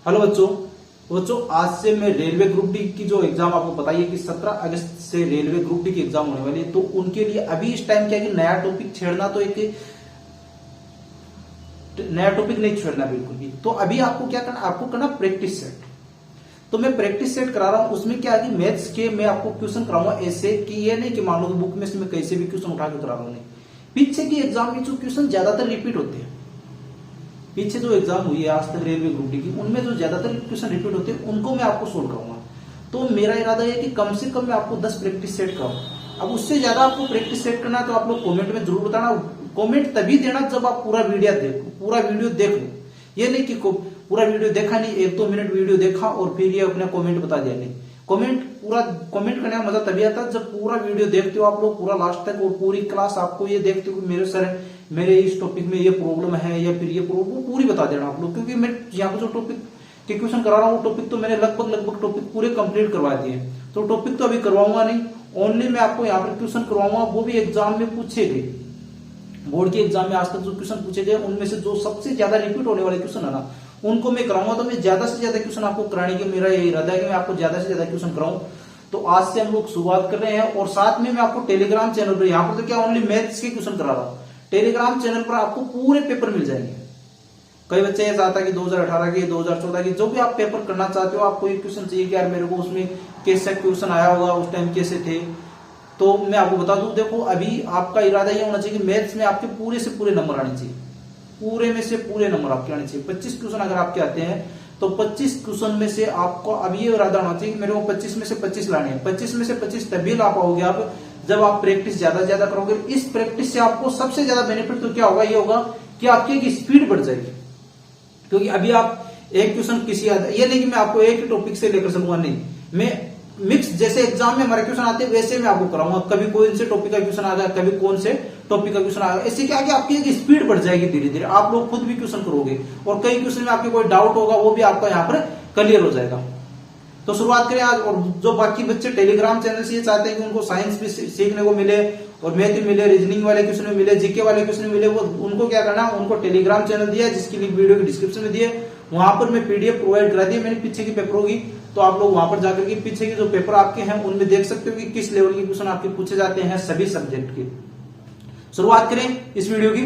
Hello बच्चों। बच्चों आज से मैं रेलवे ग्रुप डी की जो एग्जाम आपको बताइए कि 17 अगस्त से रेलवे ग्रुप डी की एग्जाम होने वाली है, तो उनके लिए अभी इस टाइम क्या है कि नया टॉपिक छेड़ना तो एक नया टॉपिक नहीं छेड़ना बिल्कुल भी। तो अभी आपको क्या करना, आपको करना प्रैक्टिस सेट। तो मैं प्रैक्टिस सेट करा रहा हूं, उसमें क्या है कि मैथ्स के मैं आपको क्वेश्चन कराऊंगा ऐसे कि ये नहीं कि मान लो बुक में से मैं कैसे भी क्वेश्चन उठा के करा रहा हूं। नहीं, पीछे की एग्जाम में जो क्वेश्चन ज्यादातर रिपीट होते हैं, पीछे जो एग्जाम हुई है आज तक रेलवे ग्रुप डी की, उनमें जो ज्यादातर क्वेश्चन रिपीट होते हैं उनको मैं आपको सोल्व कराऊंगा। तो मेरा इरादा है कि कम से कम मैं आपको 10 प्रैक्टिस सेट कराऊं। अब उससे ज्यादा आपको प्रैक्टिस सेट करना है तो आप लोग कमेंट में जरूर बताना। कमेंट तभी देना जब आप पूरा वीडियो देख लो। ये नहीं कि पूरा वीडियो देखा नहीं, 1-2 मिनट वीडियो देखा और फिर ये अपना कमेंट बता दिया। नहीं, कमेंट करने का मजा तभी आता है जब पूरा वीडियो देखते हो आप लोग पूरा लास्ट तक, और पूरी क्लास आपको ये देखते हो कि मेरे सर मेरे इस टॉपिक में ये प्रॉब्लम है या फिर ये प्रॉब्लम पूरी बता देना आप लोग। क्योंकि मैं यहाँ पे जो टॉपिक के क्वेश्चन करा रहा हूँ वो टॉपिक तो मैंने लगभग टॉपिक पूरे कंप्लीट करवा दिए, तो टॉपिक तो अभी करवाऊंगा नहीं। ओनली मैं आपको यहाँ पर क्वेश्चन करवाऊंगा, वो भी एग्जाम में पूछे गए, बोर्ड के एग्जाम में आज तक जो क्वेश्चन पूछे गए उनमें से जो सबसे ज्यादा रिपीट होने वाले क्वेश्चन है ना, उनको मैं कराऊंगा। तो मैं ज्यादा से ज्यादा क्वेश्चन आपको कराने की मेरा यही इरादा है कि मैं आपको ज्यादा से ज्यादा क्वेश्चन कराऊं। तो आज से हम लोग शुरुआत कर रहे हैं, और साथ में मैं आपको टेलीग्राम चैनल पर, यहाँ पर तो क्या ओनली मैथ्स के क्वेश्चन करा रहा हूँ, टेलीग्राम चैनल पर आपको पूरे पेपर मिल जाएंगे। कई बच्चे ऐसा आता है कि 2018 के 2014 के जो भी आप पेपर करना चाहते हो, आपको एक क्वेश्चन चाहिए कि यार मेरे को उसमें कैसे क्वेश्चन आया होगा, उस टाइम कैसे थे। तो मैं आपको बता दूं, देखो अभी आपका इरादा ये होना चाहिए कि मैथ्स में आपके पूरे से पूरे नंबर आने चाहिए, पूरे में से पूरे नंबर आपके आने चाहिए। 25 क्वेश्चन अगर आपके आते हैं तो 25 क्वेश्चन में से आपको अब ये इरादा होना चाहिए कि मेरे को 25 में से 25 लाने हैं। 25 में से 25 तभी ला पाओगे आप जब आप प्रैक्टिस ज्यादा से ज्यादा करोगे। इस प्रैक्टिस से आपको सबसे ज्यादा बेनिफिट तो क्या होगा, ये होगा कि आपकी एक स्पीड बढ़ जाएगी। क्योंकि अभी आप एक क्वेश्चन ये नहीं कि मैं आपको एक ही टॉपिक से लेकर चलूंगा, नहीं, मैं मिक्स जैसे एग्जाम में हमारे क्वेश्चन आते हैं वैसे मैं आपको कराऊंगा। कभी कौन से टॉपिक का क्वेश्चन आ गया, कभी कौन से टॉपिक का क्वेश्चन आ गया। इससे क्या कि आपकी एक स्पीड बढ़ जाएगी, धीरे धीरे आप लोग खुद भी क्वेश्चन करोगे, और कई क्वेश्चन में आपके कोई डाउट होगा वो भी आपका यहाँ पर क्लियर हो जाएगा। तो शुरुआत करें आज। और जो बाकी बच्चे टेलीग्राम चैनल से ये चाहते हैं कि उनको साइंस भी सीखने को मिले और मैथ भी मिले, रीजनिंग वाले क्वेश्चन भी मिले, जीके वाले क्वेश्चन मिले, वो उनको क्या करना है, उनको टेलीग्राम चैनल दिया है जिसकी लिंक वीडियो के डिस्क्रिप्शन में दिए, वहां पर मैं पीडीएफ प्रोवाइड करा दिया मैंने पीछे की पेपर होगी। तो आप लोग वहां पर जाकर के पीछे के जो पेपर आपके हैं उनमें देख सकते हो कि किस लेवल के क्वेश्चन आपके पूछे जाते हैं सभी सब्जेक्ट के। शुरुआत करें इस वीडियो की।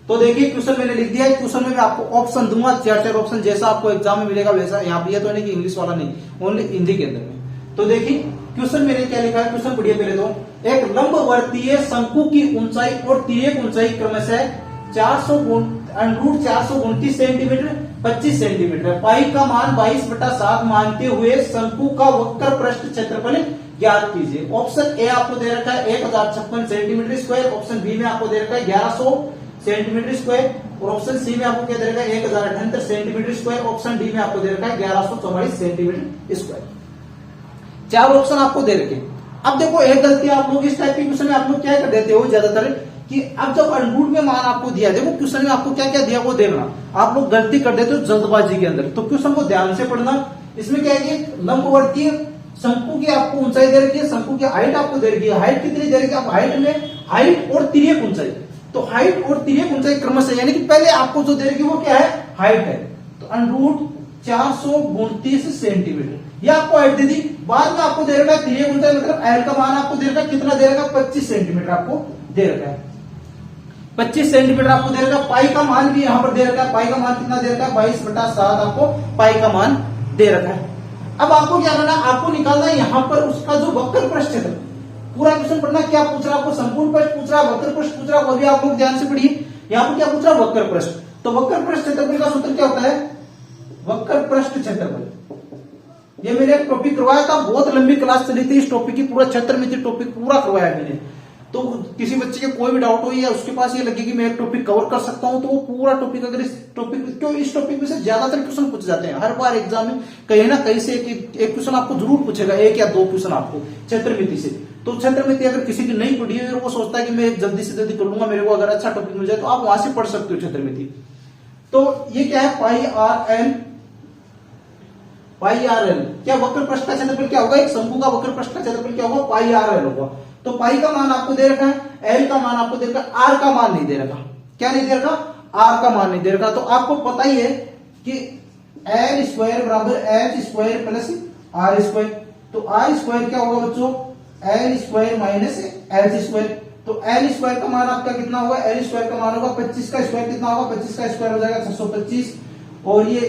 तो देखिए क्वेश्चन मैंने लिख दिया है, क्वेश्चन में मैं आपको ऑप्शन दूंगा, 4 ऑप्शन जैसा आपको एग्जाम में मिलेगा वैसा। यहाँ पर तो नहीं कि इंग्लिश वाला नहीं, ओनली हिंदी के अंदर में। तो देखिए क्वेश्चन मैंने क्या लिखा है, क्वेश्चन पढ़िए पहले तो। एक लंबवर्तीय शंकु की ऊंचाई और तिर्यक ऊंचाई क्रमशः 429 सेंटीमीटर 25 सेंटीमीटर, पाई का मान 22/7 मानते हुए शंकु का वक्र पृष्ठ क्षेत्रफल ज्ञात कीजिए। ऑप्शन ए आपको दे रखा है 1056 सेंटीमीटर स्क्वायर, ऑप्शन बी में आपको दे रखा है 1100 सेंटीमीटर स्क्वायर, और ऑप्शन सी में आपको क्या दे रखा है 1078 सेंटीमीटर स्क्वायर, ऑप्शन डी में आपको दे रखा है 1144 सेंटीमीटर स्क्वायर। 4 ऑप्शन आपको दे रखे। अब देखो एक गलती आप लोग इस टाइप के क्वेश्चन में आप लोग क्या कर देते हो ज्यादातर, कि अब जब अंडरूट में मान आपको दिया, देखो क्वेश्चन में आपको क्या क्या दिया वो देखना, आप लोग गलती कर देते हो जल्दबाजी के अंदर। तो क्वेश्चन को ध्यान से पढ़ना। इसमें क्या है कि लंबवर्तीय शंकु की आपको ऊंचाई दे रखी है, शंकु की हाइट आपको दे रखी है। हाइट कितनी दे रखी है, आप हाइट में हाइट और तिर्यक ऊंचाई, तो हाइट और तिर्यक ऊंचाई क्रमशः, यानी कि पहले आपको जो दे रखी है वो क्या है, हाइट है। तो अंडरूट 429 सेंटीमीटर ये आपको हाइट दे दी। बाद में आपको दे रखा है तिर्यक ऊंचाई, मतलब एल का मान आपको दे रखा है कितना दे रखा है, 25 सेंटीमीटर आपको दे रखा है, 25 सेंटीमीटर आपको दे रखा है। पाई का मान भी यहां पर दे रखा है, पाई का मान कितना दे रखा है, 22/7 आपको पाई का मान दे रखा है। अब आपको क्या करना है, आपको निकालना है यहां पर उसका जो वक्र पृष्ठ है। पूरा क्वेश्चन पढ़ना, क्या पूछ रहा है आपको, संपूर्ण पृष्ठ पूछ रहा है, वक्र पृष्ठ पूछ रहा है, वो भी आप लोग ध्यान से पढ़िए। यहाँ पर क्या पूछ रहा है, वक्र पृष्ठ। तो वक्र पृष्ठ क्षेत्रफल का सूत्र क्या होता है, वक्र पृष्ठ क्षेत्रफल। ये मैंने एक टॉपिक करवाया था, बहुत लंबी क्लास चली थी इस टॉपिक की, पूरा 76 में थी, टॉपिक पूरा करवाया मैंने। तो किसी बच्चे के कोई भी डाउट हो या उसके पास ये लगे कि मैं एक टॉपिक कवर कर सकता हूं, तो वो पूरा टॉपिक, अगर इस टॉपिक में से ज्यादातर क्वेश्चन पूछे जाते हैं हर बार एग्जाम में, कहीं ना कहीं से एक क्वेश्चन आपको जरूर पूछेगा, 1 या 2 क्वेश्चन आपको क्षेत्रमिति से। तो क्षेत्रमिति अगर किसी की नहीं पढ़ी है और वो सोचता है कि मैं जल्दी से जल्दी कर लूंगा, मेरे को अगर अच्छा टॉपिक मिल जाए, तो आप वहां से पढ़ सकते हो क्षेत्रमिति। तो ये क्या है, पाई आर एल। क्या वक्र पृष्ठ का क्षेत्रफल क्या होगा, एक शंकु का वक्र पृष्ठ का क्षेत्रफल क्या होगा, पाई आर एल होगा। तो पाई का मान आपको दे रखा है, एल का मान आपको दे रखा है, आर का मान नहीं दे रखा। क्या नहीं दे रखा, आर का मान नहीं दे रखा। तो आपको पता ही है कि एल स्क्वायर बराबर H square plus R square. तो आर स्क्वायर क्या होगा बच्चों, L square minus H square. तो एल स्क्वायर का मान आपका कितना होगा, एल स्क्वायर का मान होगा 25 का स्क्वायर कितना होगा, 25 का स्क्वायर हो जाएगा 625। और ये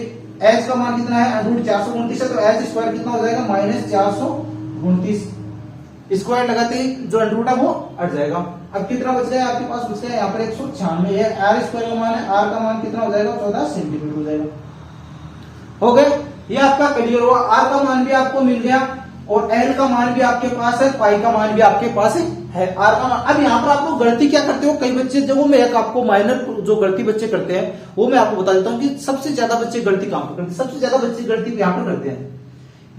एच का मान कितना है, रूट 429 है, तो एच स्क्वायर कितना हो जाएगा माइनस 429। स्क्वायर लगाते ही जो रूट है वो हट जाएगा। अब कितना बच गया आपके पास, बच गया यहाँ पर 196 है। आर स्क्वायर का मान है, आर का मान कितना हो जाएगा 14 सेंटीमीटर हो जाएगा। हो गए, ये आपका क्लियर हुआ। आर का मान भी आपको मिल गया और एल का मान भी आपके पास है, पाई का मान भी आपके पास है, आर का मान। अब यहाँ पर आप लोग गलती क्या करते हो, कई बच्चे जो वो मैं एक आपको माइनर जो गलती बच्चे करते हैं वो मैं आपको बता देता हूँ कि सबसे ज्यादा बच्चे गलती कहां पर करते हैं। सबसे ज्यादा बच्चे गलती यहाँ पर करते हैं,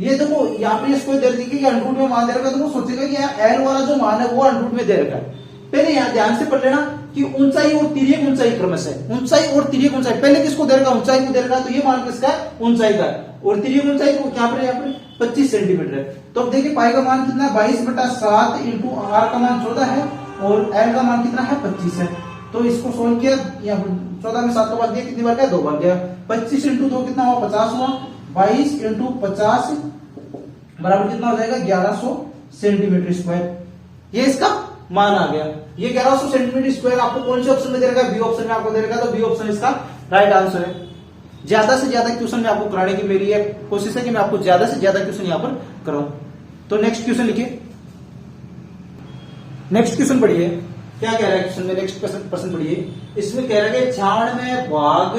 ये देखो यहाँ पे इसको दे रखी है अंडरूट में मान दे रखा है, तो वो सोचेगा कि यार एल वाला जो मान है वो अंडरूट में दे रखा है। पहले यहाँ ध्यान से पढ़ लेना कि ऊंचाई और तिर्यक ऊंचाई क्रमश है, ऊंचाई और तिर्यक ऊंचाई। पहले किसको दे रखा, ऊंचाई को दे रखा है, तो ये मान किसका है, ऊंचाई का है। और तिर्यक ऊंचाई को यहाँ पर 25 सेंटीमीटर है। तो अब देखिए पाई का मान कितना है, 22/7 इंटू आर का मान 14 है और एल का मान कितना है 25 है। तो इसको सोल्व किया, 14 में 7 का भाग दिया, कितनी बार गया, 2 बार गया। 25 इंटू 2 कितना हुआ, 50 हुआ। 22 इंटू 50 बराबर कितना हो जाएगा 1100 सेंटीमीटर स्क्वायर। ये इसका मान आ गया। ये 1100 सेंटीमीटर स्क्वायर आपको कौन से ऑप्शन में दे रखा है, बी ऑप्शन में आपको दे रखा है, तो बी ऑप्शन इसका राइट आंसर है। ज्यादा से ज्यादा क्वेश्चन में आपको कराने की मेरी कोशिश है कि मैं आपको ज्यादा से ज्यादा क्वेश्चन यहां पर कराऊं। तो नेक्स्ट क्वेश्चन लिखिए, नेक्स्ट क्वेश्चन पढ़िए, क्या कह रहा है क्वेश्चन में, नेक्स्ट प्रश्न पढ़िए। इसमें कह रहा है 96 भाग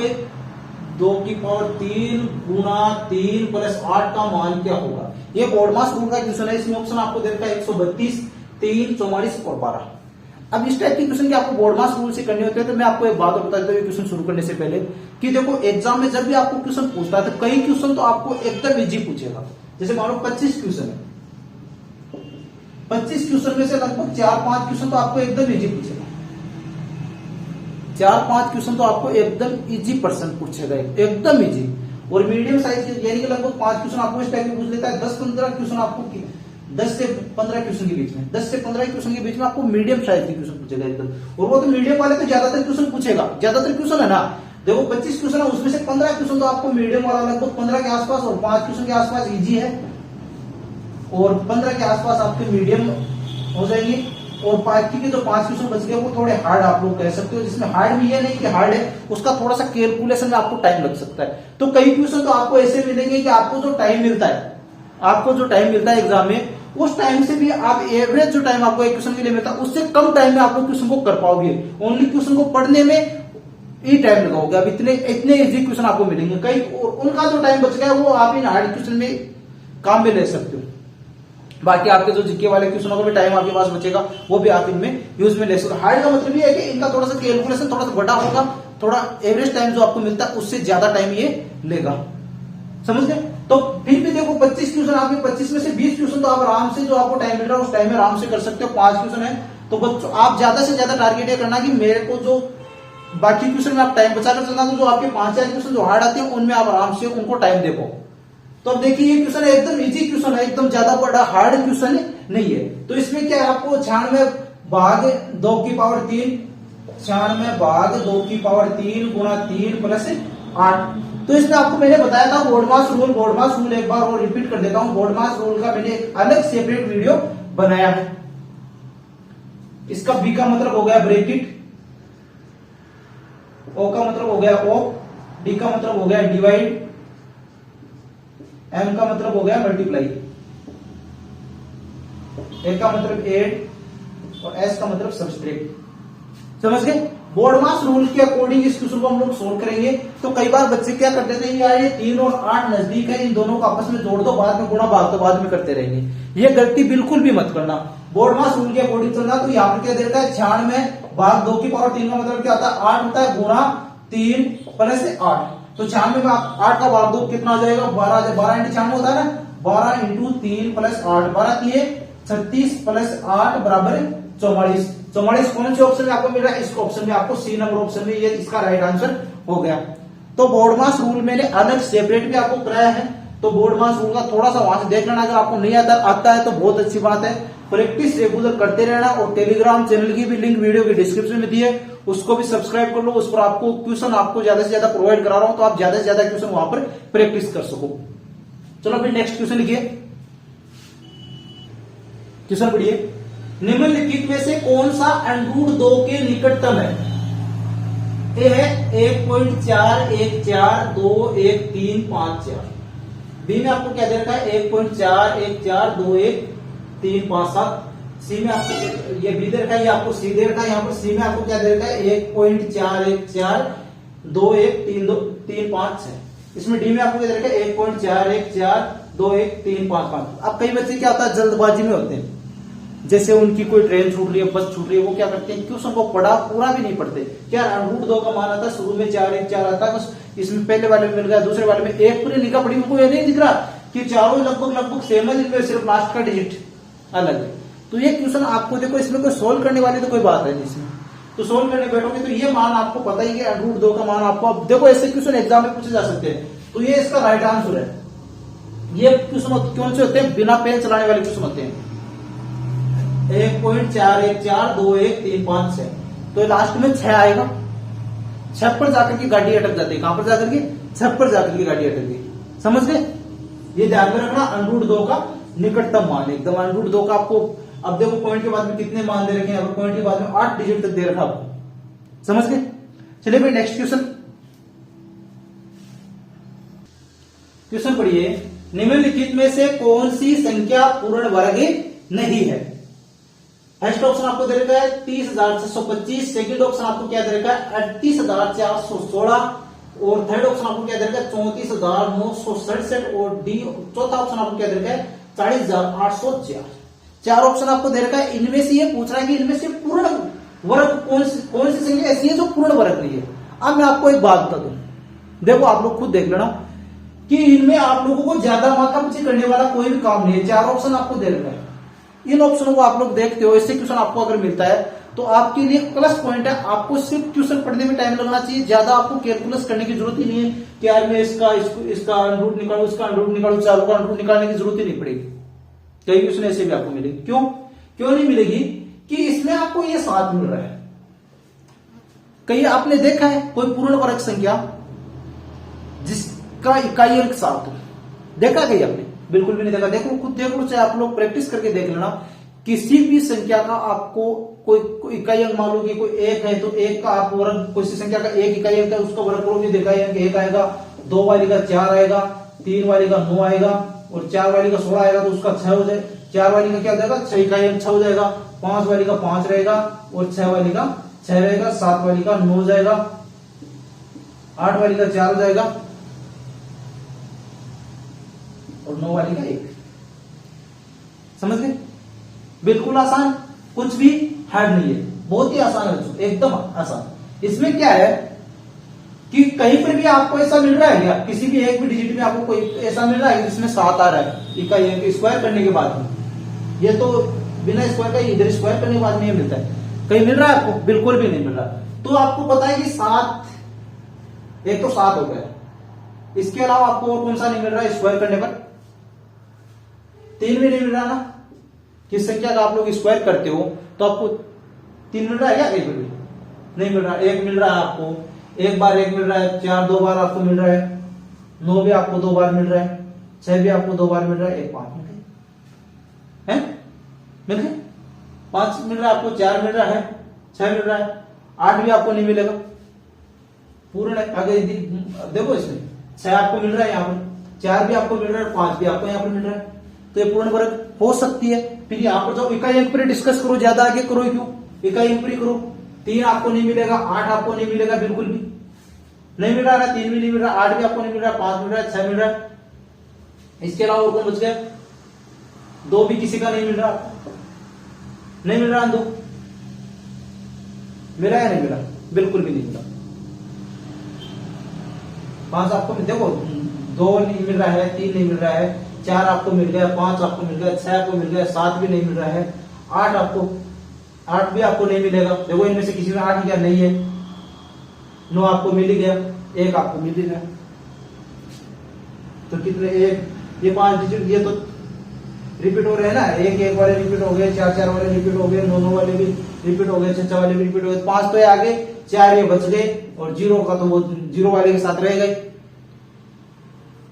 2 की पावर 3 गुणा 3 प्लस 8 का मान क्या होगा। ये बोर्डमास रूल का क्वेश्चन है। इसमें ऑप्शन आपको दे रखा है 132, 3, 44 और 12। अब इस टाइप के क्वेश्चन के आपको बोर्डमास रूल से करने होते हैं, तो मैं आपको एक बात बता देता हूँ क्वेश्चन शुरू करने से पहले कि देखो एग्जाम में जब भी आपको क्वेश्चन पूछता है तो कई क्वेश्चन तो आपको एकदम इजी पूछेगा। जैसे मान लो 25 क्वेश्चन है, 25 क्वेश्चन में से लगभग 4-5 क्वेश्चन तो आपको एकदम इजी पूछेगा। 4-5 क्वेश्चन तो आपको एकदम इजी पर्सन पूछेगा, एकदम इजी। और मीडियम साइज के यानी कि लगभग 5 क्वेश्चन आपको इस टाइप में पूछ लेता है। 10-15 क्वेश्चन आपको 10 से 15 क्वेश्चन के बीच में, 10 से 15 क्वेश्चन के बीच में आपको मीडियम साइज के क्वेश्चन पूछेगा एकदम। और वो तो मीडियम वाले तो ज्यादातर क्वेश्चन पूछेगा, ज्यादातर क्वेश्चन है ना। देखो 25 क्वेश्चन है, उसमें से 15 क्वेश्चन तो आपको मीडियम वाला लगभग 15 के आसपास और 5 क्वेश्चन के आसपास इजी है और 15 के आसपास आपके मीडियम हो जाएंगे। और बाकी के जो 5 क्वेश्चन बच गए वो थोड़े हार्ड आप लोग कह सकते हो, जिसमें हार्ड भी है नहीं कि हार्ड है, उसका थोड़ा सा कैलकुलेशन में आपको टाइम लग सकता है। तो कई क्वेश्चन तो आपको ऐसे मिलेंगे कि आपको जो टाइम मिलता है, आपको जो टाइम मिलता है एग्जाम में, उस टाइम से भी आप एवरेज जो टाइम आपको एक क्वेश्चन के लिए मिलता है उससे कम टाइम में आप लोग क्वेश्चन को कर पाओगे। ओनली क्वेश्चन को पढ़ने में ही टाइम लगाओगे। अब इतने इजी क्वेश्चन आपको मिलेंगे। कई उनका जो टाइम बच गया वो आप इन हार्ड क्वेश्चन में काम में ले सकते हो। बाकी आपके जो जीके वाले क्वेश्चनों का भी टाइम आपके पास बचेगा, वो भी आप इनमें यूज में ले सकते हो। हार्ड का मतलब ये है कि इनका थोड़ा सा कैलकुलेशन थोड़ा सा बड़ा होगा, थोड़ा एवरेज टाइम जो आपको मिलता है उससे ज्यादा टाइम ये लेगा। समझ गए। तो फिर भी देखो 25 क्वेश्चन आपके 25 में से 20 क्वेश्चन तो आप आराम से जो आपको टाइम मिल रहा है उस टाइम में आराम से कर सकते हो। 5 क्वेश्चन है तो बच्चों आप ज्यादा से ज्यादा टारगेट ये करना कि मेरे को जो बाकी क्वेश्चन में आप टाइम बचाकर चलना, तो जो आपके 5-4 क्वेश्चन जो हार्ड आते हैं उनमें आप आराम से उनको टाइम दे पाओ। तो अब देखिए ये क्वेश्चन एकदम इजी क्वेश्चन है, एकदम ज्यादा बड़ा हार्ड क्वेश्चन नहीं है। तो इसमें क्या है, आपको 96 भाग 2 की पावर 3, 96 भाग 2 की पावर 3 गुणा 3 प्लस 8। तो इसमें आपको मैंने बताया था बोर्डमास रूल एक बार और रिपीट कर देता हूं। बोर्डमास रूल का मैंने एक अलग सेपरेट वीडियो बनाया है। इसका बी का मतलब हो गया ब्रैकेट, ओ का मतलब हो गया ओ, डी का मतलब हो गया डिवाइड, एम का मतलब हो गया मल्टीप्लाई, ए का मतलब ऐड और एस का मतलब सब्सट्रैक्ट। समझ गए। बोर्डमास रूल के अकॉर्डिंग इस क्वेश्चन को हम लोग सोल्व करेंगे। तो कई बार बच्चे क्या करते थे, यार ये 3 और 8 नजदीक है, इन दोनों को आपस में जोड़ दो, बाद में गुणा भाग तो बाद में करते रहेंगे। ये गलती बिल्कुल भी मत करना। बोर्डमास रूल के अकॉर्डिंग चलना। तो यहाँ पर क्या देता है 96 भाग 2 की पावर 3 का मतलब क्या होता है 8 होता है गुणा 3 प्लस 8। तो 96 में 8 का भाग 2 कितना हो जाएगा 12, 12 इंटू 96 होता है ना, 12 इंटू 3 प्लस 8, 12 3 36 प्लस 8 बराबर 44। 44 कौन से ऑप्शन में आपको मिल रहा है, इस ऑप्शन में आपको सी नंबर ऑप्शन में, ये इसका राइट आंसर हो गया। तो बोर्डमास रूल मैंने अलग सेपरेट भी आपको कराया है, तो बोर्ड मार्क्स होगा, थोड़ा सा वहां से देख लेना। अगर आपको नहीं आता है तो बहुत अच्छी बात है। प्रैक्टिस रेगुलर करते रहना। और टेलीग्राम चैनल की भी लिंक वीडियो के डिस्क्रिप्शन में दी है, उसको भी सब्सक्राइब कर लो। उस पर आपको क्वेश्चन आपको ज्यादा से ज्यादा प्रोवाइड करा रहा हूं, तो आप ज्यादा से ज्यादा क्वेश्चन वहां पर प्रैक्टिस कर सको। चलो फिर नेक्स्ट क्वेश्चन लिखिए। क्वेश्चन पढ़िए, निम्नलिखित में से कौन सा √2 के निकटतम है? ए है 1.4142135 बी में आपको क्या दे रखा है 1.4142135 सी में आपको ये बी दे रखा है, ये आपको सी दे रखा है। यहाँ पर सी में आपको क्या दे रखा है 1.4142135 है। इसमें डी में आपको क्या दे रखा है 1.4142135। अब कई बच्चे क्या होता है जल्दबाजी में होते हैं, जैसे उनकी कोई ट्रेन छूट रही है, बस छूट रही है, वो क्या करते हैं क्वेश्चन को पढ़ा पूरा भी नहीं पढ़ते। क्या √2 का मान आता है शुरू में 414 आता है, बस इसमें पहले वाले में मिल गया, दूसरे वाले में एक पूरी लिखा पड़ी, उनको ये नहीं दिख रहा कि चारों लगभग सेम है, जिनमें सिर्फ लास्ट का डिजिट अलग है। तो ये क्वेश्चन आपको देखो, इसमें कोई सोल्व करने वाली तो कोई बात है नहीं इसमें। तो सोल्व करने बैठोगे तो ये मान आपको पता ही है √2 का मान आपको। अब देखो ऐसे क्वेश्चन एग्जाम में पूछे जा सकते हैं, तो ये इसका राइट आंसर है। ये क्वेश्चन कौन से होते हैं? बिना पेन चलाने वाले क्वेश्चन होते हैं। 1.4142135 तो लास्ट में 6 आएगा। 6 पर जाकर के गाड़ी अटक जाती है। कहां पर जाकर के? 6 पर जाकर के गाड़ी अटक गई। समझ गए? ये ध्यान में रखना, √2 का निकटतम मान एकदम √2 का आपको। अब देखो पॉइंट के बाद में कितने मान दे रखे हैं, पॉइंट के बाद में 8 डिजिट तक दे रखा आपको। समझ गए? चलिए भाई नेक्स्ट क्वेश्चन पढ़िए, निम्नलिखित में से कौन सी संख्या पूर्ण वर्ग नहीं है? फर्स्ट ऑप्शन आपको दे रखा है 30,625, सेकंड ऑप्शन आपको क्या दे रखा है 38,416 और थर्ड ऑप्शन आपको क्या दे रखा है 34,967 और डी चौथा ऑप्शन आपको क्या दे रखा है 40,804। 4 ऑप्शन आपको दे रखा है। इनमें से ये पूछ रहा है कि इनमें से पूर्ण वर्ग कौन सी संख्या ऐसी है जो पूर्ण वर्ग नहीं है। अब मैं आपको एक बात बता दूं, देखो आप लोग खुद देख लेना कि इनमें आप लोगों को ज्यादा मात्रा पीछे करने वाला कोई भी काम नहीं है। 4 ऑप्शन आपको दे रखा है, इन ऑप्शनों को आप लोग देखते हो, इससे क्वेश्चन आपको अगर मिलता है तो आपके लिए प्लस पॉइंट है। आपको सिर्फ क्वेश्चन पढ़ने में टाइम लगना चाहिए, ज्यादा आपको कैलकुलस करने की जरूरत ही नहीं है कि यार मैं इसका √ निकालू, इसका √ निकालू, चारों का √ निकालने की जरूरत ही नहीं पड़ेगी। कई क्वेश्चन ऐसे भी आपको मिलेगी। क्यों नहीं मिलेगी? कि इसमें आपको ये 7 मिल रहा है। कहीं आपने देखा है कोई पूर्ण वर्ग संख्या जिसका इकाई अंक 7 हो? देखा कहीं आपने? बिल्कुल भी नहीं देखा। देखो खुद देख लो, चाहे आप लोग प्रैक्टिस करके देख लेना। किसी भी संख्या का आपको कोई इकाई अंक मान लो कि कोई 1 है तो 1 का आप वर्ग, कोई सी संख्या का 1 इकाई अंक है उसका वर्ग करोगे तो इकाई अंक 1 आएगा, 2 वाली का 4 आएगा, 3 वाली का 9 आएगा और 4 वाली का 16 आएगा तो उसका 6 हो जाए। 4 वाली का क्या हो जाएगा 6 इकाई अंक 6 हो जाएगा। 5 वाली का 5 रहेगा और 6 वाली का 6 रहेगा। 7 वाली का 9 हो जाएगा, 8 वाली का 4 हो जाएगा और 9 वाली का 1। समझ गए? बिल्कुल आसान, कुछ भी हार्ड नहीं है, बहुत ही आसान है, एकदम आसान। इसमें क्या है कि कहीं पर भी आपको ऐसा मिल रहा है क्या, किसी भी एक भी डिजिट में आपको कोई ऐसा मिल रहा है जिसमें 7 आ रहा है इकाई अंक स्क्वायर करने के बाद में? ये तो बिना स्क्वायर का इधर स्क्वायर करने के बाद में ये मिलता है। कहीं मिल रहा है आपको? बिल्कुल भी नहीं मिल रहा। तो आपको पता है कि 7 एक तो 7 हो गया, इसके अलावा आपको और कौन सा नहीं मिल रहा है स्क्वायर करने पर? 3 भी नहीं मिल रहा ना। किस संख्या का आप लोग स्क्वायर करते हो तो आपको 3 मिल रहा है क्या? 1 भी नहीं मिल रहा। 1 मिल रहा है आपको, 1 बार 1 मिल रहा है, 4 2 बार आपको मिल रहा है, 9 भी आपको 2 बार मिल रहा है, 6 भी आपको 2 बार मिल रहा है, 1 5 मिल गए, मिल गए। 5 मिल रहा है आपको, 4 मिल रहा है, 6 मिल रहा है, 8 भी आपको नहीं मिलेगा पूर्ण है। आगे देखो इसमें 6 आपको मिल रहा है, यहाँ पर 4 भी आपको मिल रहा है, 5 भी आपको यहाँ पर मिल रहा है, तो ये पूर्ण वर्ग हो सकती है। फिर यहाँ पर जाओ इकाई अंक पर डिस्कस करो, ज्यादा आगे करो, क्यों इकाई अंक पर करो। 3 आपको नहीं मिलेगा, 8 आपको नहीं मिलेगा, बिल्कुल भी नहीं मिल रहा है। 3 भी नहीं मिल रहा, 8 भी आपको नहीं मिल रहा, 5 मिल रहा है, 6 मिल रहा है। इसके अलावा और कौन बच गया? 2 भी किसी का नहीं मिल रहा, नहीं मिल रहा। 2 मिला या नहीं मिला? बिल्कुल भी नहीं मिला। 5 आपको देखो 2 नहीं मिल रहा है, 3 नहीं मिल रहा है, 4 आपको मिल गया, 5 आपको मिल गया, 6 आपको मिल गया, 7 भी नहीं मिल रहा है, 8 भी आपको नहीं मिलेगा। देखो इनमें से किसी में 8 क्या नहीं है, 9 आपको मिल ही गया, 1 आपको मिल ही गया। तो कितने, एक ये 5 डिजिट ये तो रिपीट हो रहे हैं ना, एक वाले रिपीट हो गए, 4 वाले रिपीट हो गए, 9 वाले भी रिपीट हो गए, 6 वाले भी रिपीट हो गए, 5 तो ये आगे, 4 ये बच गए, और 0 का तो वो 0 वाले के साथ रह गए।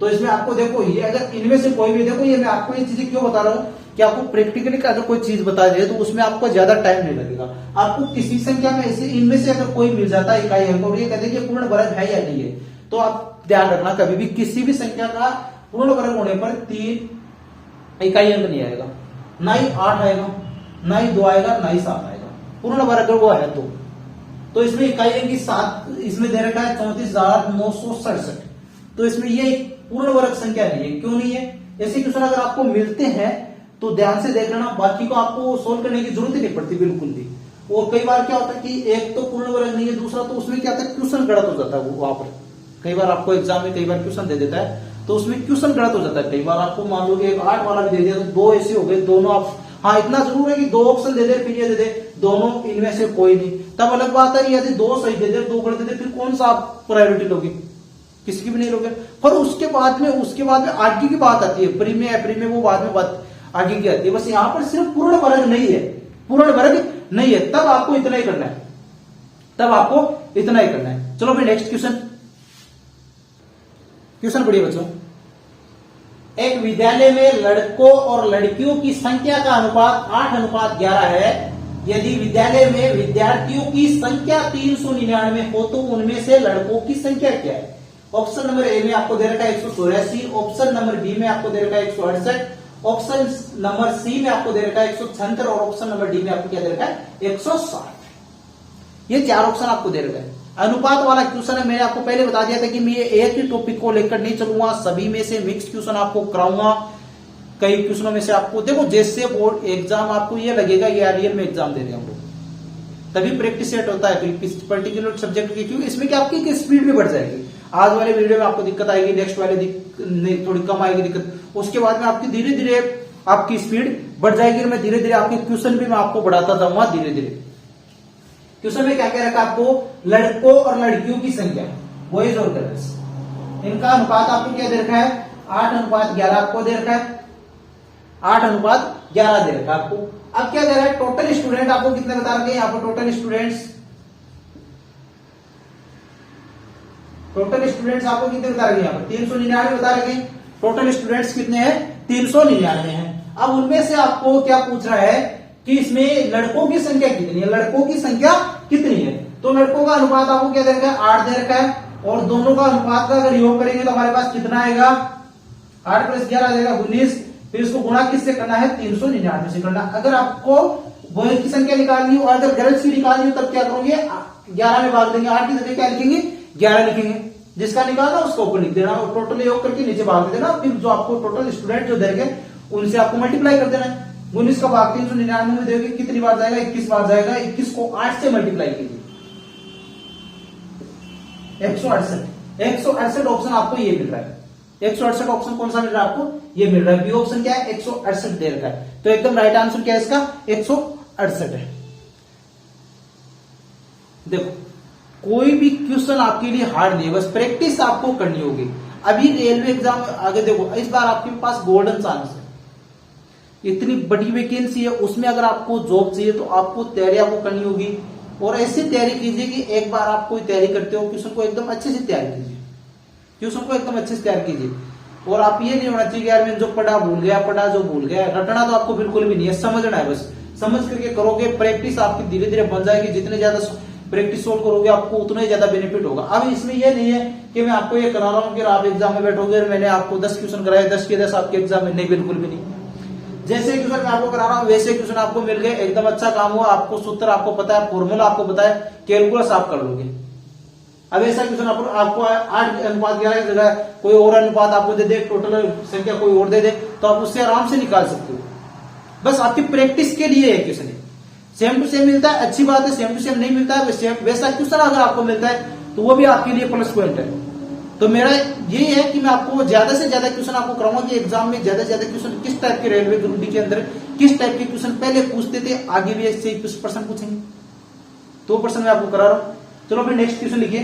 तो इसमें आपको देखो, ये अगर इनमें से कोई भी, देखो ये मैं आपको ये चीजें क्यों बता रहा हूं कि आपको प्रैक्टिकली अगर कोई चीज बता दे तो उसमें आपको ज्यादा टाइम नहीं लगेगा। आपको किसी संख्या में ऐसे इनमें से अगर कोई मिल जाता है इकाई अंक और ये कहते हैं कि पूर्ण वर्ग है या नहीं है, तो आप ध्यान रखना कभी भी किसी भी संख्या का पूर्ण वर्ग होने पर 3 इकाई अंक नहीं आएगा, ना ही 8 आएगा, ना ही 2 आएगा, ना ही 7 आएगा। पूर्ण वर्ग अगर वो है तो इसमें इकाई अंक की 7 इसमें दे रखा है 34,967। तो इसमें ये पूर्ण वर्ग संख्या नहीं है। क्यों नहीं है? ऐसे क्वेश्चन अगर आपको मिलते हैं तो ध्यान से देख लेना, बाकी को आपको सोल्व करने की जरूरत ही नहीं पड़ती बिल्कुल भी। और कई बार क्या होता है कि एक तो पूर्ण वर्ग नहीं है, दूसरा तो उसमें क्या होता है क्वेश्चन गलत हो जाता है वहां पर। कई बार आपको एग्जाम में कई बार क्वेश्चन दे देता है तो उसमें क्वेश्चन गलत हो जाता है। कई बार आपको मान लो कि एक 8 वाला भी दे दिया तो 2 ऐसे हो गए, दोनों आप, हाँ इतना जरूर है कि 2 ऑप्शन दे दे फिर ये दे दे, दोनों इनमें से कोई नहीं, तब अलग बात है। यदि 2 सही दे दे 2 गलत दे दे, फिर कौन सा आप प्रायोरिटी लोगे? किसी की भी नहीं लोगे। पर उसके बाद में आगे की बात आती है, प्री में वो बाद में बात आगे की आती है। बस यहां पर सिर्फ पूर्ण वर्ग नहीं है, पूर्ण वर्ग नहीं है, तब आपको इतना ही करना है, तब आपको इतना ही करना है। चलो फिर नेक्स्ट क्वेश्चन पढ़िए बच्चों। एक विद्यालय में लड़कों और लड़कियों की संख्या का अनुपात 8:11 है। यदि विद्यालय में विद्यार्थियों की संख्या 399 हो तो उनमें से लड़कों की संख्या क्या है? ऑप्शन नंबर ए में आपको दे रखा है 184, ऑप्शन नंबर बी में आपको दे रखा है 168, ऑप्शन नंबर सी में आपको दे रखा है 176 और ऑप्शन नंबर डी में आपको क्या दे रखा है 160। ये 4 ऑप्शन आपको दे रखा है। अनुपात वाला क्वेश्चन है, मैंने आपको पहले बता दिया था कि मैं ये एक ही टॉपिक को लेकर नहीं चलूंगा, सभी में से मिक्स क्वेश्चन आपको कराऊंगा। कई क्वेश्चनों में से आपको देखो, जैसे बोर्ड एग्जाम आपको ये लगेगा ये रियल में एग्जाम दे रहे हैं हम लोग, तभी प्रैक्टिस सेट होता है पर्टिकुलर सब्जेक्ट की। क्योंकि इसमें क्या आपकी स्पीड भी बढ़ जाएगी। आज वाले वीडियो में आपको दिक्कत आएगी, नेक्स्ट वाले थोड़ी कम आएगी दिक्कत, उसके बाद में आपकी धीरे धीरे आपकी स्पीड बढ़ जाएगी। मैं धीरे धीरे आपके क्वेश्चन भी मैं आपको बढ़ाता जाऊंगा धीरे धीरे। क्वेश्चन में क्या कह रखा है आपको? लड़कों और लड़कियों की संख्या, बॉयज और गर्ल्स, इनका अनुपात आपको क्या दे रखा है? 8:11 आपको दे रखा है, 8:11 दे रखा है आपको। अब क्या दे रहा है? टोटल स्टूडेंट आपको कितने बता रखे हैं? यहाँ पर टोटल स्टूडेंट्स आपको कितने बता रखे हैं? यहाँ पर 399 बता रखे हैं। टोटल स्टूडेंट्स कितने हैं? 399 हैं। अब उनमें से आपको क्या पूछ रहा है कि इसमें लड़कों की संख्या कितनी है? लड़कों की संख्या कितनी है? तो लड़कों का अनुपात आपको क्या दे रखा है? 8 दे रखा है। और दोनों का अनुपात का अगर योग करेंगे तो हमारे पास कितना आएगा? 8 + 11 आ जाएगा 19। फिर इसको गुणा किससे करना है? 399 से करना। अगर आपको बॉयज की संख्या निकालनी हो और अगर गर्ल्स की निकालनी हो तब क्या करोगे? 11 में भाग देंगे। 8 की जगह क्या लिखेंगे? 11 लिखेंगे। जिसका निकालना उसको ऊपर लिख देना और टोटल योग करके नीचे भाग देना। फिर जो आपको टोटल स्टूडेंट जो देंगे उनसे आपको मल्टीप्लाई कर देना है। 19 का भाग 399 में दोगे कितनी बार जाएगा? 21 बार जाएगा। 21 को 8 से मल्टीप्लाई कीजिए, 168 ऑप्शन आपको ये मिल रहा है। 168 ऑप्शन कौन सा मिल रहा है आपको? ये मिल रहा है। बी ऑप्शन क्या है? 168 दे रखा है। तो एकदम राइट आंसर क्या है इसका? 168 है। देखो, कोई भी क्वेश्चन आपके लिए हार्ड नहीं है, बस प्रैक्टिस आपको करनी होगी। अभी रेलवे एग्जाम आगे देखो, इस बार आपके पास गोल्डन चांस है, इतनी बड़ी वैकेंसी है, उसमें अगर आपको जॉब चाहिए तो आपको तैयारी आपको करनी होगी। और ऐसी तैयारी कीजिए कि एक बार आप कोई तैयारी करते हो क्वेश्चन को एकदम अच्छे से तैयार कीजिए, क्वेश्चन को एकदम अच्छे से तैयार कीजिए। और आप ये नहीं होना चाहिए यार मैं जो पढ़ा भूल गया, रटना तो आपको बिल्कुल भी नहीं है, समझना है। बस समझ करके करोगे, प्रैक्टिस आपकी धीरे धीरे बन जाएगी। जितने ज्यादा प्रैक्टिस सोल्व करोगे आपको उतना ही ज्यादा बेनिफिट होगा। अब इसमें यह नहीं है कि मैं आपको ये करा रहा हूं कि आप एग्जाम में बैठोगे और मैंने आपको 10 क्वेश्चन कराए, 10 के 10 आपके एग्जाम में, नहीं, बिल्कुल भी नहीं। जैसे क्वेश्चन मैं आपको करा रहा हूं वैसे क्वेश्चन आपको मिल गए, एकदम अच्छा काम हुआ। आपको सूत्र आपको पता है, फॉर्मूला आपको पता है, कैलकुलस आप कर लोगे। अब ऐसा क्वेश्चन आपको 8:11 की जगह कोई और अनुपात आपको दे दे, टोटल संख्या कोई और दे दे, तो आप उससे आराम से निकाल सकते हो। बस आपकी प्रैक्टिस के लिए है क्वेश्चन। सेम टू सेम मिलता है, अच्छी बात है। सेम टू सेम नहीं मिलता है वैसा क्वेश्चन अगर आपको मिलता है तो वो भी आपके लिए प्लस पॉइंट है। तो मेरा यही है कि मैं आपको ज्यादा से ज्यादा क्वेश्चन आपको कराऊंगा कि एग्जाम में ज्यादा से ज्यादा क्वेश्चन किस टाइप के रेलवे ग्रुप डी के अंदर किस टाइप के क्वेश्चन पहले पूछते थे, आगे भी ऐसे कुछ प्रश्न पूछेंगे। 2% मैं आपको करा रहा हूं। चलो फिर नेक्स्ट क्वेश्चन लिखिए।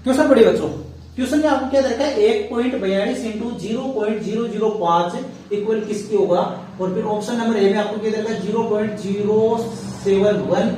क्वेश्चन पढ़िए बच्चों। क्वेश्चन में आपको क्या दे रखा है 1.42 इंटू 0.005 इक्वल किसकी होगा, और फिर ऑप्शन नंबर ए में आपको क्या दे रखा है 0.071,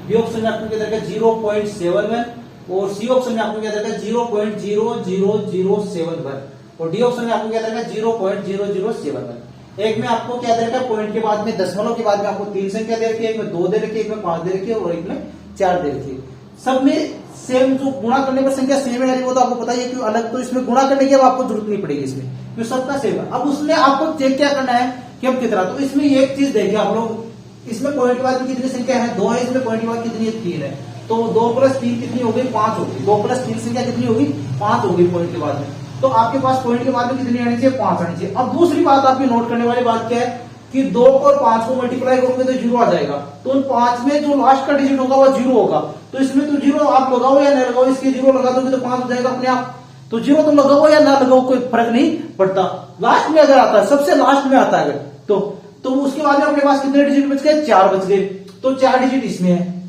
बी ऑप्शन में आपको क्या दे रखा है 0.71, और सी ऑप्शन में आपको क्या दे रखा है 0.00071, और डी ऑप्शन में आपको क्या दे रखा है 0.0071। एक में आपको क्या दे रखा है पॉइंट के बाद में दशमलव के बाद में आपको 3 संख्या दे रखी है, एक में 2 दे रखी है, एक में 5 दे रखी है और एक में 4 दे रखी है। सब में सेम जो गुणा करने पर संख्या सेम है, वो तो आपको पता ही है, क्यों अलग तो इसमें गुणा करने की अब आपको जरूरत नहीं पड़ेगी इसमें, क्यों सबका सेम है। अब उसमें आपको चेक क्या करना है कि अब कितना, तो इसमें एक चीज देखिए आप लोग, इसमें पॉइंट के बाद में कितनी संख्या है 2 है, इसमें पॉइंट के बाद कितनी है 3 है, तो 2 + 3 कितनी हो गई 5 होगी, 2 + 3 संख्या कितनी होगी 5 होगी पॉइंट के बाद में, तो आपके पास पॉइंट के बाद में कितनी आनी चाहिए 5 आनी चाहिए। अब दूसरी बात आपकी नोट करने वाली बात क्या है कि 2 और 5 को मल्टीप्लाई करोगे तो 0 आ जाएगा, तो उन 5 में जो लास्ट का डिजिट होगा वो 0 होगा, तो इसमें तो 0 आप लगाओ या नहीं लगाओ, इसके 0 लगा दोगे तो 5 हो जाएगा अपने आप, तो 0 तो लगाओ या ना लगाओ कोई फर्क नहीं पड़ता। लास्ट में अगर आता है, सबसे लास्ट में आता है अगर, तो उसके बाद में अपने पास कितने डिजिट बच गए 4 बच गए, तो 4 डिजिट इसमें है,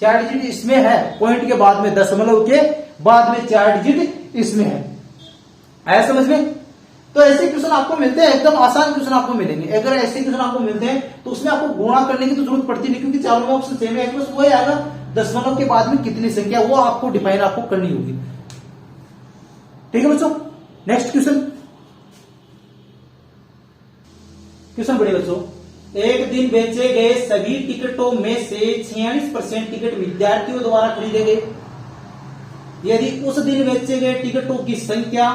4 डिजिट इसमें है, पॉइंट के बाद में दशमलव के बाद में 4 डिजिट इसमें है, आया समझ में। तो ऐसे क्वेश्चन आपको मिलते हैं, एकदम आसान क्वेश्चन आपको मिलेंगे। अगर ऐसे क्वेश्चन आपको मिलते हैं तो उसमें आपको गुणा करने की तो जरूरत पड़ती नहीं, क्योंकि चारों में ऑप्शन सेम है, बस वो आएगा दशमलव के बाद में कितनी संख्या, वो आपको डिफाइन आपको करनी होगी। ठीक है बच्चों, नेक्स्ट क्वेश्चन। क्वेश्चन बढ़िया बच्चों। एक दिन बेचे गए सभी टिकटों में से 46% टिकट विद्यार्थियों द्वारा खरीदे गए। यदि उस दिन बेचे गए टिकटों की संख्या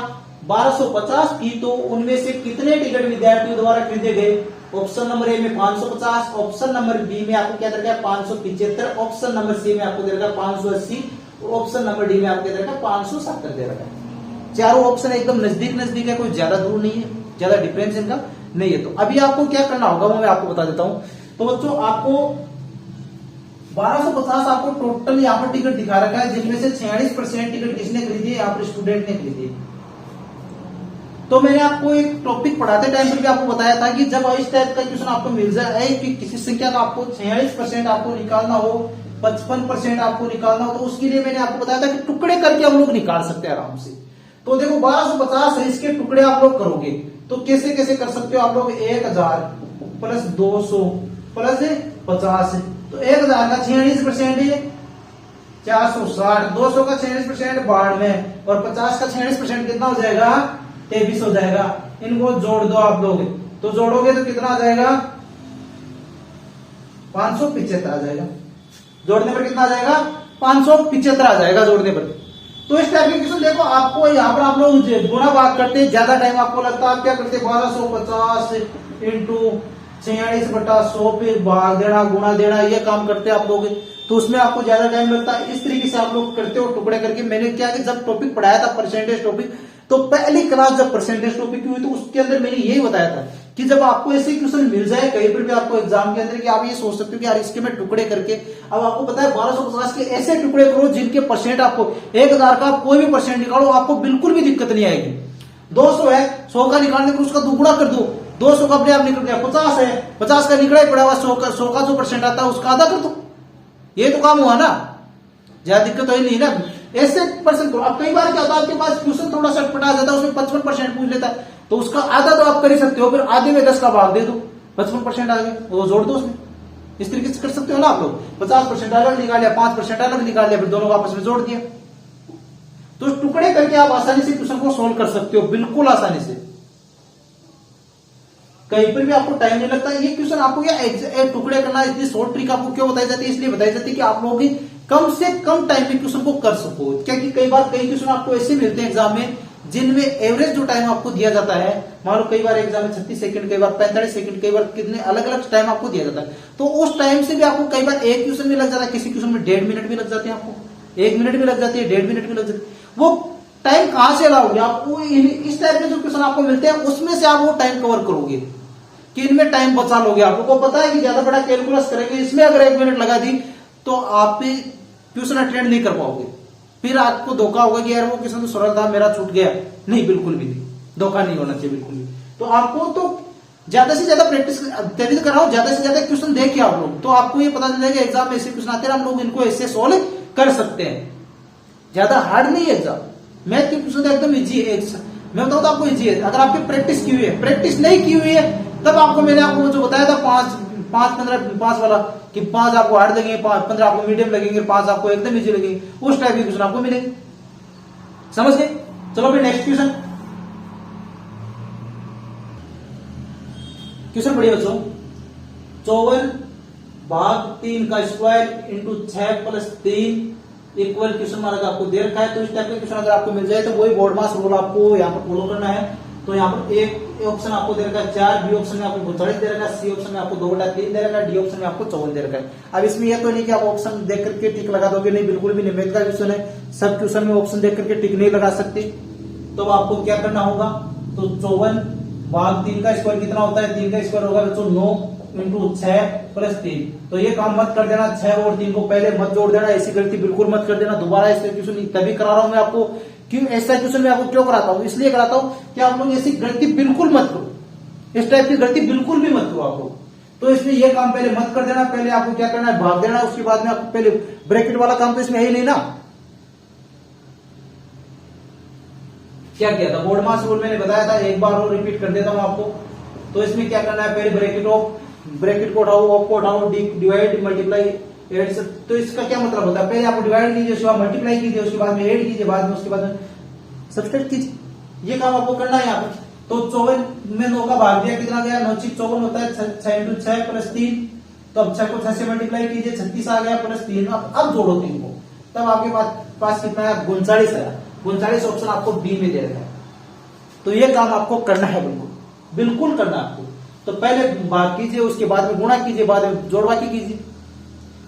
1250 थी तो उनमें से कितने टिकट विद्यार्थियों द्वारा खरीदे गए। ऑप्शन नंबर ए में 550, ऑप्शन नंबर बी में आपको क्या दे रखा है 575, ऑप्शन नंबर सी में आपको दे रखा है 580, और ऑप्शन नंबर डी में आपको दे रखा है 570 दे रखा है। चारों ऑप्शन एकदम नजदीक नजदीक है, कोई ज्यादा दूर नहीं है, ज्यादा डिफरेंस इनका नहीं है। तो अभी आपको क्या करना होगा वो मैं आपको बता देता हूं। तो बच्चों आपको 1250 आपको टोटल यहाँ पर टिकट दिखा रखा है, जिनमें से 46% टिकट किसने खरीदी है, यहाँ पर स्टूडेंट ने खरीदी। तो मैंने आपको एक टॉपिक पढ़ाते टाइम पर भी आपको बताया था कि जब इस टाइप का क्वेश्चन आपको मिल जाए कि किसी संख्या का आपको 46% आपको निकालना हो, 55% आपको निकालना हो, तो उसके लिए मैंने आपको बताया था कि टुकड़े करके हम लोग निकाल सकते हैं आराम से। तो देखो 1250 है, इसके टुकड़े आप लोग करोगे तो कैसे कैसे कर सकते हो आप लोग, 1000 प्लस 200 प्लस 50, तो 1000 का 46% है 460, 200 का 46% 92, और 50 का 46% कितना हो जाएगा 23 हो जाएगा। इनको जोड़ दो आप लोग, तो जोड़ोगे तो कितना आ जाएगा 575 आ जाएगा, जोड़ने पर कितना आ जाएगा 575 आ जाएगा जोड़ने पर। तो इस टाइप के क्वेश्चन देखो आपको यहाँ पर आप लोग गुणा भाग करते ज्यादा टाइम आपको लगता है, आप क्या करते 1250 इंटू 46/100 फिर भाग देना गुणा देना, ये काम करते आप लोग, तो उसमें आपको ज्यादा टाइम लगता है। इस तरीके से आप लोग करते हो टुकड़े करके। मैंने क्या कि जब टॉपिक पढ़ाया था परसेंटेज टॉपिक, तो पहली क्लास जब परसेंटेज टॉपिक की हुई तो उसके अंदर मैंने यही बताया था कि जब आपको ऐसे क्वेश्चन मिल जाए कहीं पर भी आपको एग्जाम के अंदर, कि आप ये सोच सकते हो कि यार इसके मैं टुकड़े करके, अब आपको पता है 1250 के ऐसे टुकड़े करो जिनके परसेंट आपको 1000 का आप कोई भी परसेंट निकालो आपको बिल्कुल भी दिक्कत नहीं आएगी। 200 है, 100 का निकालने पर उसका दुगुना कर दो, 200 का अपने आप निकल गया। 50 है, 50 का निकला ही पड़ा हुआ, 100 का जो परसेंट आता है उसका आधा कर दो, ये तो काम हुआ ना, ज्यादा दिक्कत तो नहीं ना। ऐसे परसेंट करो। अब कई बार क्या होता है आपके पास क्वेश्चन थोड़ा सा अटपटा आ जाता है, उसमें 55% पूछ लेता है, तो उसका आधा तो आप कर ही सकते हो, फिर आधे में 10 का भाग दे दो, 55% आ गया वो जोड़ दो उसमें। इस तरीके से कर सकते हो ना आप लोग। 50% अलग निकाल लिया, 5% अलग निकाल लिया, फिर दोनों को आपस में जोड़ दिया। तो टुकड़े करके आप आसानी से क्वेश्चन को सोल्व कर सकते हो, बिल्कुल आसानी से, कहीं पर भी आपको टाइम नहीं लगता। ये क्वेश्चन आपको क्या टुकड़े करना इतनी शॉर्ट ट्रिक आपको क्यों बताई जाती है, इसलिए बताई जाती है कि आप लोग कम से कम टाइम में क्वेश्चन को कर सको। क्योंकि कई बार कई क्वेश्चन आपको ऐसे मिलते हैं एग्जाम में जिनमें एवरेज जो टाइम आपको दिया जाता है, मान लो कई बार एग्जाम में 36 सेकंड, कई बार 45 सेकंड, कई बार कितने अलग अलग टाइम आपको दिया जाता है, तो उस टाइम से भी आपको कई बार एक क्वेश्चन में लग जाता है, किसी क्वेश्चन में 1.5 मिनट भी लग जाते हैं, आपको 1 मिनट भी लग जाती है, 1.5 मिनट भी लग जाती है। वो टाइम कहां से लाओगे आपको, इस टाइप के जो क्वेश्चन आपको मिलते हैं उसमें से आप वो टाइम कवर करोगे कि इनमें टाइम बचा लोगे। आपको पता है कि ज्यादा बड़ा कैलकुलस करेंगे, इसमें अगर 1 मिनट लगा दी तो आप क्वेश्चन अटेंड नहीं कर पाओगे, फिर आपको धोखा होगा कि यार वो क्वेश्चन तो सरल था मेरा छूट गया। नहीं, बिल्कुल भी नहीं, धोखा नहीं होना चाहिए बिल्कुल भी। तो आपको तो ज्यादा से ज्यादा प्रैक्टिस तभी तो कर रहा हूं, ज्यादा से ज्यादा क्वेश्चन देखिए आप लोग, तो आपको ये पता चल जाएगा एग्जाम में ऐसे क्वेश्चन आते हैं, हम लोग इनको ऐसे सोल्व कर सकते हैं। ज्यादा हार्ड नहीं है एग्जाम। मैथ के क्वेश्चन एकदम इजी है, मैं बताऊँ तो आपको इजी है अगर आपकी प्रैक्टिस की हुई है। प्रैक्टिस नहीं की हुई है तब आपको मैंने आपको जो बताया था 5 वाला कि 5 आपको हार्ड लगेंगे, 15 आपको मीडियम लगेंगे, 5 आपको एकदम इजी लगेंगे, उस टाइप के क्वेश्चन आपको मिलेंगे। समझ गए? चलो फिर नेक्स्ट क्वेश्चन। क्वेश्चन पढ़िए बच्चों, 54 भाग 3 का square into 6 plus 3 equal question mark आपको दे रखा है। तो इस टाइप का क्वेश्चन अगर आपको मिल जाए तो वही बोर्ड मास रूल आपको यहाँ पर फॉलो करना है। तो यहाँ पर एक ऑप्शन आपको दे रखा है 4, बी ऑप्शन में आपको 42 दे रखा है, सी ऑप्शन में आपको 2/3 दे रखा है, डी ऑप्शन में आपको 54 दे रखा है। अब इसमें यह तो नहीं कि आप ऑप्शन देख करके टिक लगा दोगे, नहीं, बिल्कुल भी नहीं। मैथ का क्वेश्चन है, सब क्वेश्चन में ऑप्शन देख करके टिक नहीं लगा सकते। तो आपको क्या करना होगा, तो 54 भाग 3 का स्क्वायर कितना होता है, 3 का स्क्वायर होगा बच्चों 9 इंटू 6 प्लस 3। तो ये काम मत कर देना, 6 और 3 को पहले मत जोड़ देना, ऐसी गलती बिल्कुल मत कर देना दोबारा। ऐसे क्वेश्चन तभी करा रहा हूं मैं आपको, क्यों ऐसा क्वेश्चन मैं आपको क्यों कराता हूं, इसलिए कराता हूं कि आप लोग ऐसी गलती बिल्कुल मत करो, इस टाइप की गलती बिल्कुल भी मत करो आप लोग। तो इसमें ये काम पहले मत कर देना, पहले आपको क्या करना है, भाग देना, उसके बाद में आपको पहले ब्रैकेट वाला काम तो इसमें है ही नहीं ना। क्या किया था, बोर्ड मास रूल मैंने बताया था, एक बार और रिपीट कर देता हूं आपको। तो इसमें क्या करना है, पहले ब्रैकेट को उठाओ, ऑफ को उठाओ, डिवाइड मल्टीप्लाई एड से। तो इसका क्या मतलब होता है, पहले आप डिवाइड कीजिए, उसके बाद मल्टीप्लाई कीजिए, उसके बाद में एड कीजिए, बाद में उसके बाद सब्सट्रैक्ट कीजिए। ये काम आपको करना है यहाँ पर। तो 54 में 9 का भाग दिया, कितना गया, 9 6 54 होता है, 6 इंटू 6 प्लस 3। तो अब 6 को 6 से मल्टीप्लाई कीजिए, 36 आ गया प्लस 3। अब जोड़ो 3 को, तब आपके पास कितना है, 39 आया। 39 ऑप्शन आपको बी में दे रखा है। तो ये काम आपको करना है, बिल्कुल करना है आपको। तो पहले भाग कीजिए, उसके बाद में गुणा कीजिए, बाद में जोड़बाकी कीजिए।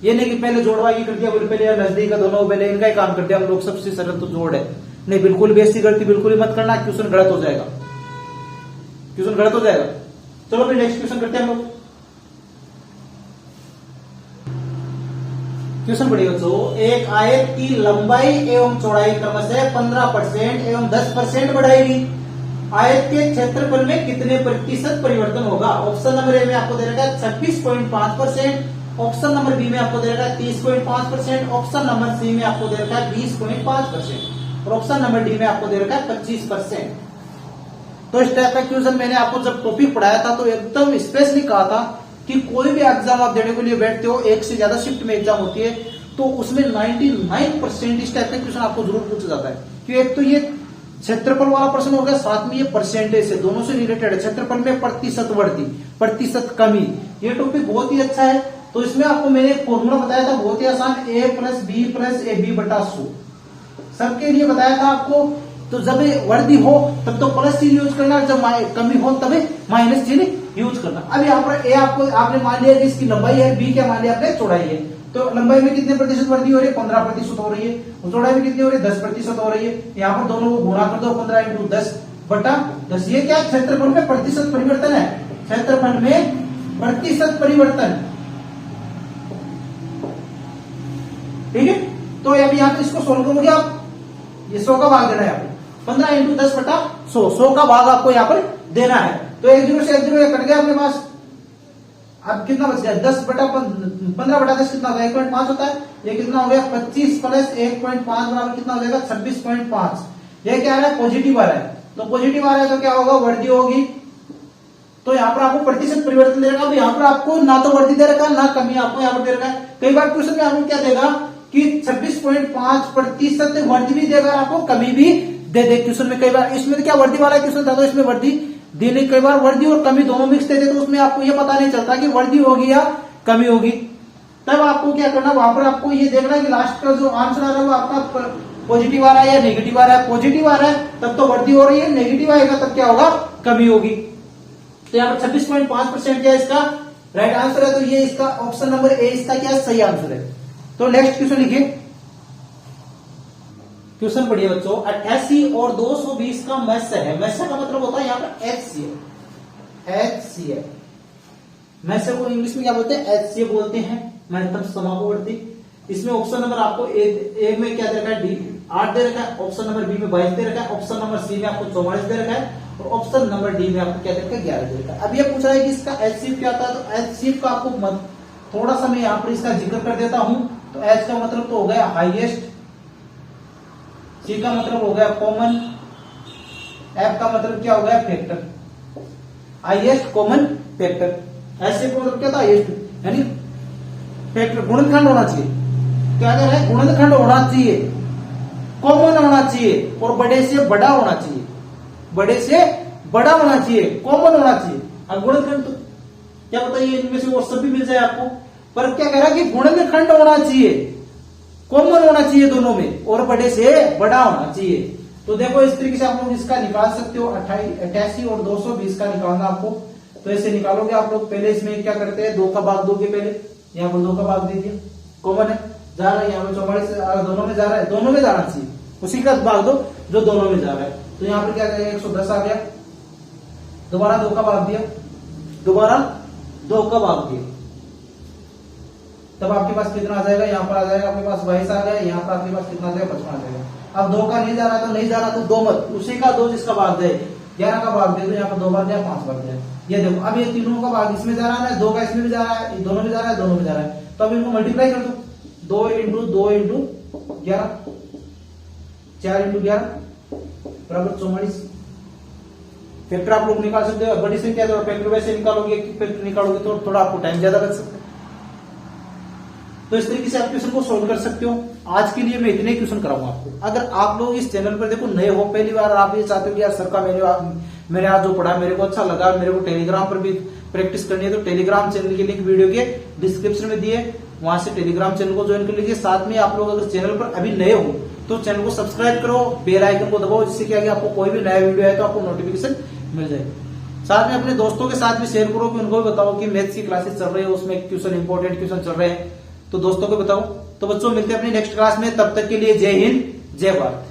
ये नहीं कि पहले जोड़बाकी कर दिया, पहले यार नजदीक का दोनों पहले इनका ही काम कर दिया हम लोग, सबसे सरल तो जोड़ है। नहीं, बिल्कुल भी ऐसी गलती बिल्कुल ही मत करना, क्वेश्चन गलत हो जाएगा, क्वेश्चन गलत हो जाएगा। चलो फिर नेक्स्ट क्वेश्चन करते हैं हम लोग। क्वेश्चन पढ़िए बच्चों, एक आयत की लंबाई एवं चौड़ाई क्रमशः 15% एवं 10% बढ़ाएगी, आयत के क्षेत्रफल में कितने प्रतिशत परिवर्तन होगा। ऑप्शन नंबर ए में आपको दे रखा है 26.5%, ऑप्शन नंबर बी में आपको दे रखा है 30.5%, ऑप्शन नंबर सी में आपको दे रखा है 20.5% और ऑप्शन नंबर डी में आपको दे रखा है 25%। तो इस टाइप का क्वेश्चन मैंने आपको जब टॉपिक पढ़ाया था तो एकदम स्पेशली कहा था कि कोई भी एग्जाम आप देने के लिए बैठते हो, एक से ज्यादा शिफ्ट में एग्जाम होती है, तो उसमें 99% इस टाइप का क्वेश्चन आपको जरूर पूछा जाता है। कि एक तो ये क्षेत्रफल वाला प्रश्न हो गया, साथ में ये परसेंटेज से, दोनों से रिलेटेड है। क्षेत्रफल में प्रतिशत वृद्धि, प्रतिशत कमी, ये टॉपिक बहुत ही अच्छा है। तो इसमें आपको मैंने एक फॉर्मूला बताया था, बहुत ही आसान, a plus B plus A B बटा 100 सबके लिए बताया था आपको। तो जब वृद्धि हो तब तो प्लस चिन्ह यूज करना, जब कमी हो तब माइनस चिन्ह यूज करना। अब यहाँ पर ए आपने मान लिया कि इसकी लंबाई है, बी क्या मान लिया आपने, चौड़ाई है। तो लंबाई में कितने प्रतिशत वृद्धि हो रही है, 15% हो रही है, और चौड़ाई में कितनी हो रही है, 10% हो रही है। यहाँ पर दोनों को गुणा कर दो, 15 इंटू 10 बटा 10। ये क्या क्षेत्रफल में प्रतिशत परिवर्तन है, क्षेत्रफल में प्रतिशत परिवर्तन, ठीक है। तो अभी यहाँ पे इसको सोल्व करोगे आप, ये 100 का भाग देना है आपको, 15 इंटू 10 बटा 100 का भाग आपको यहाँ पर देना है। तो 1 0 से 1 0 कट गया अपने पास। अब कितना बच गया, 10 बटा 15 बटा 10 कितना होता है, 1.5 होता है। ये कितना हो गया, 25 प्लस 1.5 बराबर कितना हो जाएगा, 26.5। ये क्या आ रहा है, पॉजिटिव आ रहा है। तो पॉजिटिव आ रहा है तो क्या होगा, वृद्धि होगी। तो यहाँ पर आपको प्रतिशत परिवर्तन दे रखा है। यहाँ पर आपको ना तो वृद्धि दे रखा है, ना कमी आपको यहाँ पर दे रखा है। कई बार क्वेश्चन में आपको क्या देगा कि 26.5% वृद्धि भी देगा, आपको कमी भी दे दे क्वेश्चन में। कई बार इसमें क्या वृद्धि वाला क्वेश्चन था, तो इसमें वृद्धि देने, कई बार वृद्धि और कमी दोनों मिक्स देते, तो उसमें आपको ये पता नहीं चलता कि वृद्धि होगी या कमी होगी। तब आपको क्या करना, वहां पर आपको ये देखना कि लास्ट का जो आंसर आ रहा है वो आपका पॉजिटिव आ रहा है या नेगेटिव आ रहा है। पॉजिटिव आ रहा है तब तो वृद्धि हो रही है, नेगेटिव आएगा तब क्या होगा, कमी होगी। तो यहाँ पर 26.5% क्या इसका राइट आंसर है। तो ये इसका ऑप्शन नंबर ए इसका क्या सही आंसर है। तो नेक्स्ट क्वेश्चन लिखिए। क्वेश्चन पढ़िए बच्चों, 88 और 220 का मैस्य है। मैस्य का मतलब होता है यहाँ पर HCF। मैस्य को इंग्लिश में क्या बोलते हैं, HCF बोलते हैं, महत्तम समापवर्ती। इसमें ऑप्शन नंबर आपको ए में क्या दे रखा है, 8 दे रखा है, ऑप्शन नंबर बी में 22 दे रखा है, ऑप्शन नंबर सी में आपको 44 दे रखा है, और ऑप्शन नंबर डी में आपको क्या दे रखा है, 11 दे रखा है। अब ये पूछ रहा है कि इसका HCF क्या था। तो HCF का आपको थोड़ा सा मैं यहाँ पर इसका जिक्र कर देता हूं। तो H का मतलब तो हो गया हाईएस्ट सी का मतलब हो गया कॉमन, एफ का मतलब क्या हो गया फैक्टर, हाईएस्ट कॉमन फैक्टर। ऐसे का मतलब क्या था हाईएस्ट, यानी फैक्टर गुणनखंड होना चाहिए, क्या कह रहे हैं गुणनखंड होना चाहिए, कॉमन होना चाहिए और बड़े से बड़ा होना चाहिए, बड़े से बड़ा होना चाहिए, कॉमन होना चाहिए। अब गुणनखंड तो क्या बताइए इनमें से वो सब भी मिल जाए आपको, पर क्या कह रहा है कि गुणनखंड होना चाहिए, कॉमन होना चाहिए दोनों में और बड़े से बड़ा होना चाहिए। तो देखो इस तरीके से आप लोग इसका निकाल सकते हो, 88 और 220 का निकालना आपको, तो ऐसे निकालोगे आप लोग। पहले इसमें क्या करते हैं 2 का भाग दोगे, पहले यहाँ पर 2 का भाग दे दिया, कॉमन है जा रहा है, यहाँ पर 44 दोनों में जा रहा है, दोनों में जाना चाहिए, उसी का भाग दो जो दोनों में जा रहा है। तो यहाँ पर क्या करेगा 110 आ गया, दोबारा 2 का भाग दिया, दोबारा 2 का भाग दिया, तब आपके पास कितना आ जाएगा, यहाँ पर आ जाएगा आपके पास 22 आ गया, यहाँ पर आपके पास कितना आ जाएगा 55 आ जाएगा। अब 2 का नहीं जा रहा तो नहीं जा रहा तो 2 मत, उसी का 2 जिसका भाग दे, 11 का भाग दे दो, यहाँ पर 2 बार दिया 5 बार दिया। ये देखो अब ये तीनों का भाग इसमें जा रहा है, 2 का इसमें भी जा रहा है, दोनों में जा रहा है, दोनों में जा रहा है, तो अब इनको मल्टीप्लाई कर दो, 2 इंटू 2 इंटू 11, 4 इंटू 11 बराबर 44। फैक्टर आप लोग निकाल सकते हो, बड़ी संख्या तो फैक्टर वैसे निकालोगे, फैक्टर निकालोगे तो थोड़ा आपको टाइम ज्यादा लग सकता है। तो इस तरीके से आप क्वेश्चन को सोल्व कर सकते हो। आज के लिए मैं इतने क्वेश्चन कराऊंगा आपको। अगर आप लोग इस चैनल पर देखो नए हो, पहली बार आप ये चाहते हो कि यार सर का मैंने आज जो पढ़ा मेरे को अच्छा लगा, मेरे को टेलीग्राम पर भी प्रैक्टिस करनी है, तो टेलीग्राम चैनल के लिंक वीडियो के डिस्क्रिप्शन में दिए, वहां से टेलीग्राम चैनल को ज्वाइन कर लीजिए। साथ में आप लोग अगर चैनल पर अभी नए हो तो चैनल को सब्सक्राइब करो, बेल आइकन को दबाओ, जिससे क्या आपको कोई भी नया वीडियो है तो आपको नोटिफिकेशन मिल जाएगी। साथ में अपने दोस्तों के साथ भी शेयर करो कि उनको भी बताओ कि मैथ्स की क्लासेस चल रही है, उसमें क्वेश्चन इंपॉर्टेंट क्वेश्चन चल रहे हैं, तो दोस्तों को बताओ। तो बच्चों मिलते हैं अपनी नेक्स्ट क्लास में, तब तक के लिए जय हिंद जय भारत।